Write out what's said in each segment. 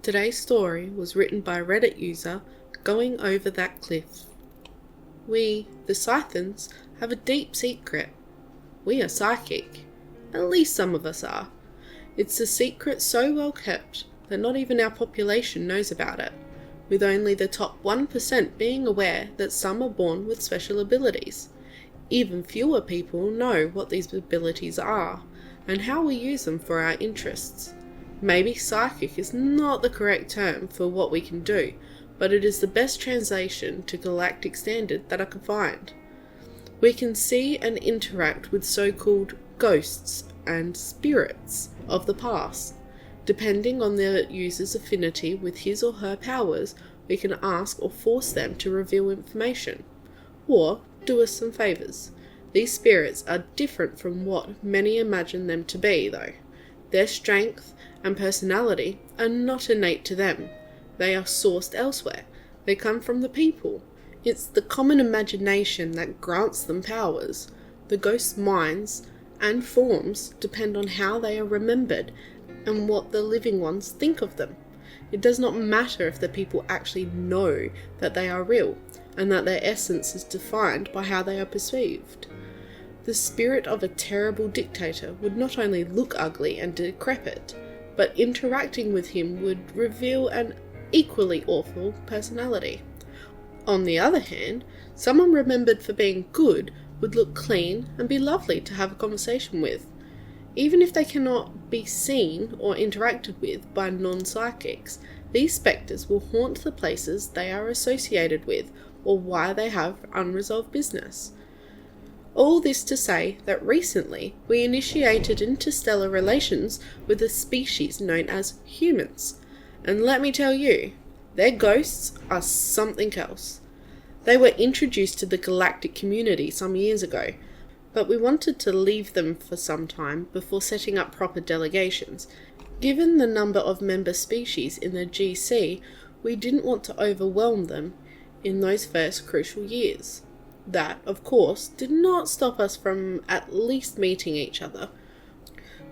Today's story was written by Reddit user Going Over That Cliff. We, the Scythans, have a deep secret. We are psychic. At least some of us are. It's a secret so well kept that not even our population knows about it, with only the top 1% being aware that some are born with special abilities. Even fewer people know what these abilities are, and how we use them for our interests. Maybe psychic is not the correct term for what we can do, but it is the best translation to galactic standard that I could find. We can see and interact with so-called ghosts and spirits of the past. Depending on the user's affinity with his or her powers, we can ask or force them to reveal information, or do us some favours. These spirits are different from what many imagine them to be, though. Their strength and personality are not innate to them. They are sourced elsewhere. They come from the people. It's the common imagination that grants them powers. The ghosts' minds and forms depend on how they are remembered and what the living ones think of them. It does not matter if the people actually know that they are real, and that their essence is defined by how they are perceived. The spirit of a terrible dictator would not only look ugly and decrepit, but interacting with him would reveal an equally awful personality. On the other hand, someone remembered for being good would look clean and be lovely to have a conversation with. Even if they cannot be seen or interacted with by non-psychics, these spectres will haunt the places they are associated with or why they have unresolved business. All this to say that recently we initiated interstellar relations with a species known as humans, and let me tell you, their ghosts are something else. They were introduced to the galactic community some years ago, but we wanted to leave them for some time before setting up proper delegations. Given the number of member species in the GC, we didn't want to overwhelm them in those first crucial years. That, of course, did not stop us from at least meeting each other.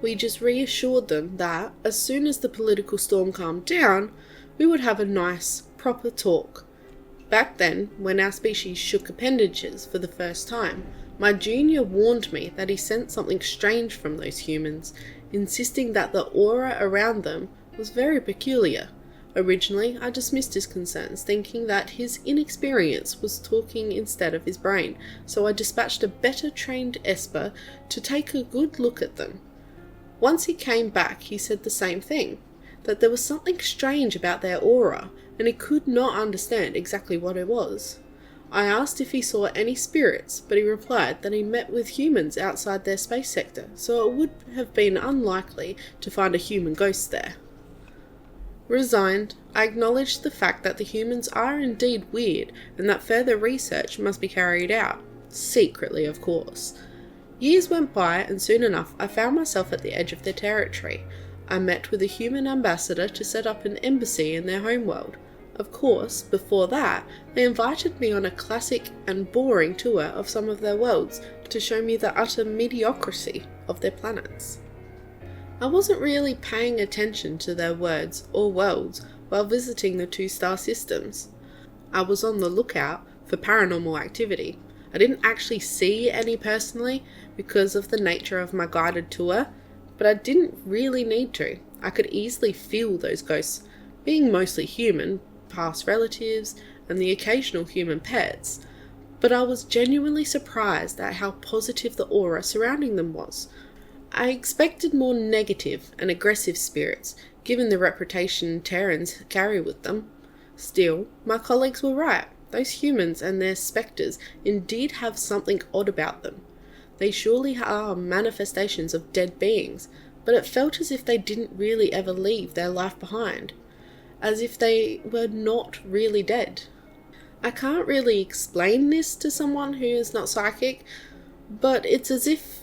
We just reassured them that, as soon as the political storm calmed down, we would have a nice, proper talk. Back then, when our species shook appendages for the first time, my junior warned me that he sensed something strange from those humans, insisting that the aura around them was very peculiar. Originally, I dismissed his concerns, thinking that his inexperience was talking instead of his brain, so I dispatched a better trained Esper to take a good look at them. Once he came back, he said the same thing, that there was something strange about their aura, and he could not understand exactly what it was. I asked if he saw any spirits, but he replied that he met with humans outside their space sector, so it would have been unlikely to find a human ghost there. Resigned, I acknowledged the fact that the humans are indeed weird and that further research must be carried out. Secretly, of course. Years went by and soon enough I found myself at the edge of their territory. I met with a human ambassador to set up an embassy in their homeworld. Of course, before that, they invited me on a classic and boring tour of some of their worlds to show me the utter mediocrity of their planets. I wasn't really paying attention to their words or worlds while visiting the 2-star systems. I was on the lookout for paranormal activity. I didn't actually see any personally because of the nature of my guided tour, but I didn't really need to. I could easily feel those ghosts, being mostly human, past relatives, and the occasional human pets, but I was genuinely surprised at how positive the aura surrounding them was. I expected more negative and aggressive spirits, given the reputation Terrans carry with them. Still, my colleagues were right. Those humans and their spectres indeed have something odd about them. They surely are manifestations of dead beings, but it felt as if they didn't really ever leave their life behind, as if they were not really dead. I can't really explain this to someone who is not psychic, but it's as if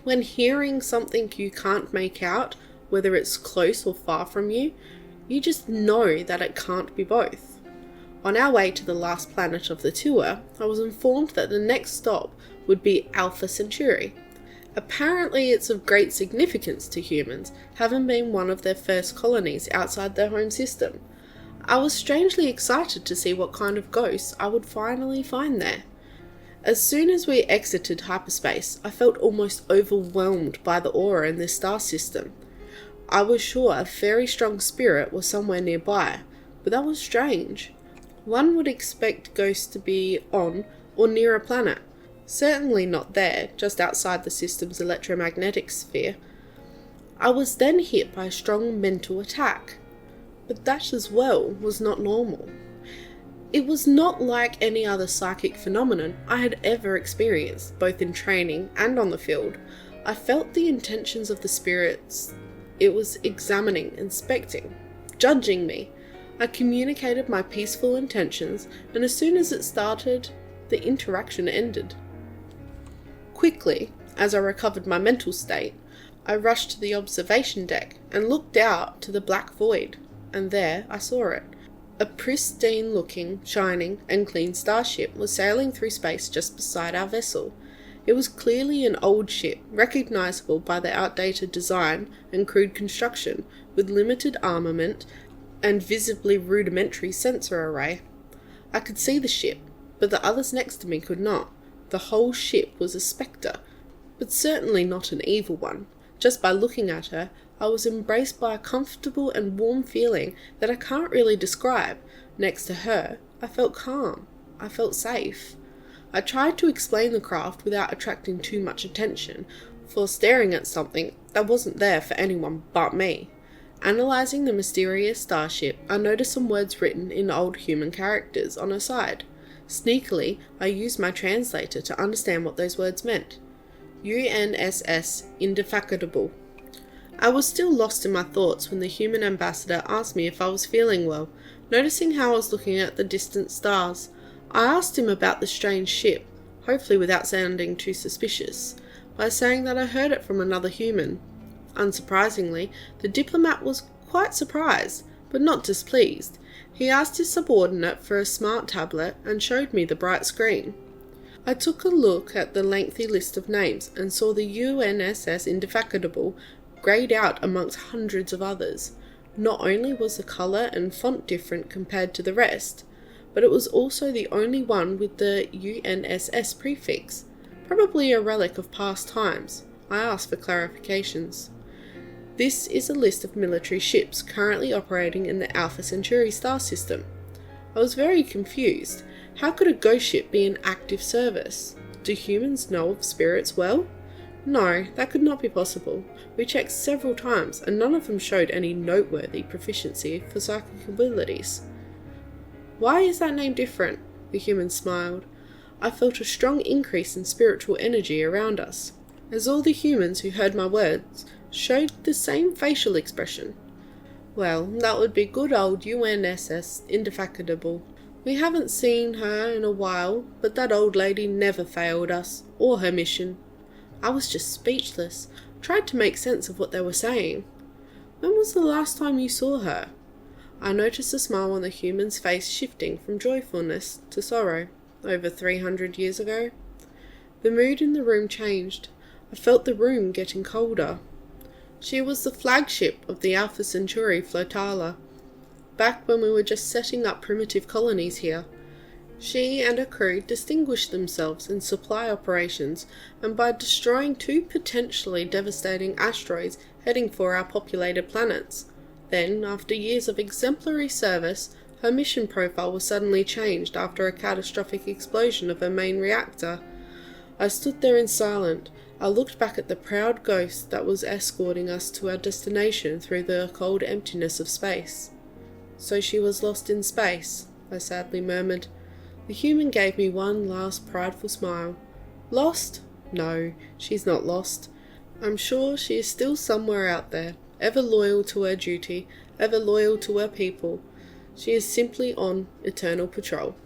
when hearing something you can't make out, whether it's close or far from you, you just know that it can't be both. On our way to the last planet of the tour, I was informed that the next stop would be Alpha Centauri. Apparently it's of great significance to humans, having been one of their first colonies outside their home system. I was strangely excited to see what kind of ghosts I would finally find there. As soon as we exited hyperspace, I felt almost overwhelmed by the aura in this star system. I was sure a very strong spirit was somewhere nearby, but that was strange. One would expect ghosts to be on or near a planet. Certainly not there, just outside the system's electromagnetic sphere. I was then hit by a strong mental attack, but that as well was not normal. It was not like any other psychic phenomenon I had ever experienced, both in training and on the field. I felt the intentions of the spirits it was examining, inspecting, judging me. I communicated my peaceful intentions, and as soon as it started, the interaction ended. Quickly, as I recovered my mental state, I rushed to the observation deck and looked out to the black void, and there I saw it. A pristine-looking, shining, and clean starship was sailing through space just beside our vessel. It was clearly an old ship, recognizable by the outdated design and crude construction, with limited armament and visibly rudimentary sensor array. I could see the ship, but the others next to me could not. The whole ship was a spectre, but certainly not an evil one. Just by looking at her, I was embraced by a comfortable and warm feeling that I can't really describe. Next to her, I felt calm. I felt safe. I tried to explain the craft without attracting too much attention, for staring at something that wasn't there for anyone but me. Analysing the mysterious starship, I noticed some words written in old human characters on her side. Sneakily, I used my translator to understand what those words meant. UNSS Indefatigable. I was still lost in my thoughts when the human ambassador asked me if I was feeling well. Noticing how I was looking at the distant stars, I asked him about the strange ship, hopefully without sounding too suspicious, by saying that I heard it from another human. Unsurprisingly, the diplomat was quite surprised, but not displeased. He asked his subordinate for a smart tablet and showed me the bright screen. I took a look at the lengthy list of names and saw the UNSS Indefatigable greyed out amongst hundreds of others. Not only was the colour and font different compared to the rest, but it was also the only one with the UNSS prefix, probably a relic of past times. I asked for clarifications. This is a list of military ships currently operating in the Alpha Centauri star system. I was very confused. How could a ghost ship be in active service? Do humans know of spirits well? No, that could not be possible. We checked several times, and none of them showed any noteworthy proficiency for psychic abilities. Why is that name different? The human smiled. I felt a strong increase in spiritual energy around us, as all the humans who heard my words showed the same facial expression. Well, that would be good old UNSS Indefatigable. We haven't seen her in a while, but that old lady never failed us, or her mission. I was just speechless, tried to make sense of what they were saying. When was the last time you saw her? I noticed a smile on the human's face shifting from joyfulness to sorrow. Over 300 years ago? The mood in the room changed. I felt the room getting colder. She was the flagship of the Alpha Centauri flotilla, back when we were just setting up primitive colonies here. She and her crew distinguished themselves in supply operations and by destroying 2 potentially devastating asteroids heading for our populated planets. Then, after years of exemplary service, her mission profile was suddenly changed after a catastrophic explosion of her main reactor. I stood there in silence. I looked back at the proud ghost that was escorting us to our destination through the cold emptiness of space. So she was lost in space, I sadly murmured. The human gave me one last prideful smile. Lost? No, she's not lost. I'm sure she is still somewhere out there, ever loyal to her duty, ever loyal to her people. She is simply on eternal patrol.